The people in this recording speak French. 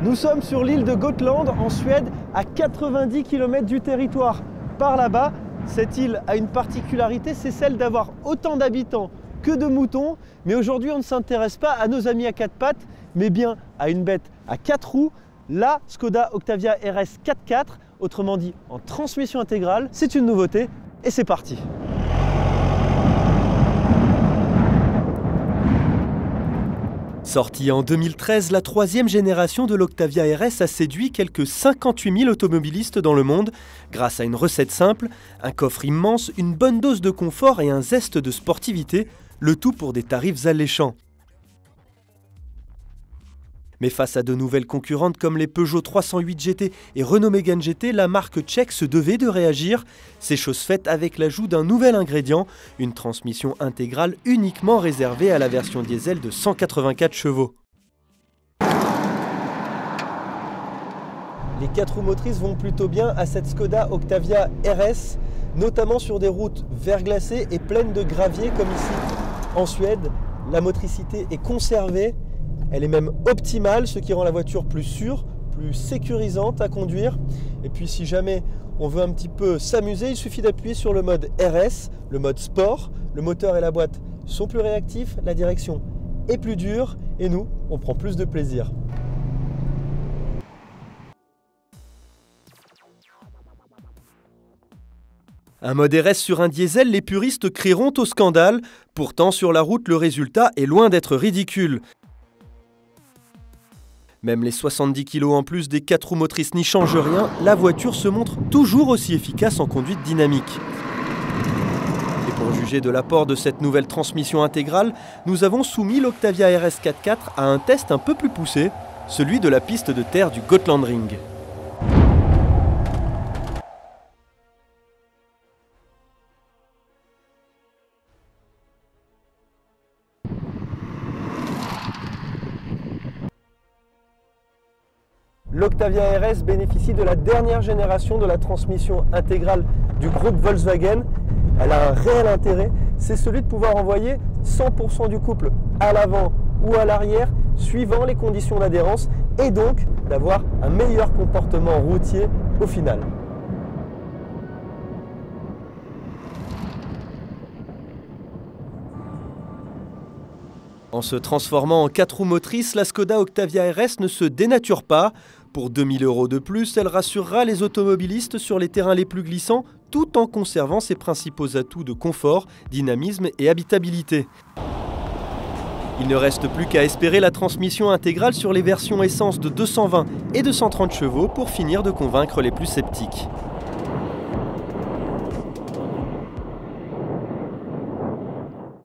Nous sommes sur l'île de Gotland en Suède, à 90 km du territoire. Par là-bas, cette île a une particularité, c'est celle d'avoir autant d'habitants que de moutons. Mais aujourd'hui, on ne s'intéresse pas à nos amis à quatre pattes, mais bien à une bête à 4 roues, la Skoda Octavia RS 4x4, autrement dit en transmission intégrale. C'est une nouveauté et c'est parti. Sortie en 2013, la troisième génération de l'Octavia RS a séduit quelques 58 000 automobilistes dans le monde grâce à une recette simple, un coffre immense, une bonne dose de confort et un zeste de sportivité, le tout pour des tarifs alléchants. Mais face à de nouvelles concurrentes comme les Peugeot 308 GT et Renault Mégane GT, la marque tchèque se devait de réagir. C'est chose faite avec l'ajout d'un nouvel ingrédient, une transmission intégrale uniquement réservée à la version diesel de 184 chevaux. Les 4 roues motrices vont plutôt bien à cette Skoda Octavia RS, notamment sur des routes verglacées et pleines de gravier comme ici en Suède. La motricité est conservée. Elle est même optimale, ce qui rend la voiture plus sûre, plus sécurisante à conduire. Et puis si jamais on veut un petit peu s'amuser, il suffit d'appuyer sur le mode RS, le mode sport. Le moteur et la boîte sont plus réactifs, la direction est plus dure et nous, on prend plus de plaisir. Un mode RS sur un diesel, les puristes crieront au scandale. Pourtant, sur la route, le résultat est loin d'être ridicule. Même les 70 kg en plus des 4 roues motrices n'y changent rien, la voiture se montre toujours aussi efficace en conduite dynamique. Et pour juger de l'apport de cette nouvelle transmission intégrale, nous avons soumis l'Octavia RS 4x4 à un test un peu plus poussé, celui de la piste de terre du Gotland Ring. L'Octavia RS bénéficie de la dernière génération de la transmission intégrale du groupe Volkswagen. Elle a un réel intérêt, c'est celui de pouvoir envoyer 100% du couple à l'avant ou à l'arrière, suivant les conditions d'adhérence, et donc d'avoir un meilleur comportement routier au final. En se transformant en 4 roues motrices, la Skoda Octavia RS ne se dénature pas. Pour 2 000 € de plus, elle rassurera les automobilistes sur les terrains les plus glissants, tout en conservant ses principaux atouts de confort, dynamisme et habitabilité. Il ne reste plus qu'à espérer la transmission intégrale sur les versions essence de 220 et 230 chevaux pour finir de convaincre les plus sceptiques.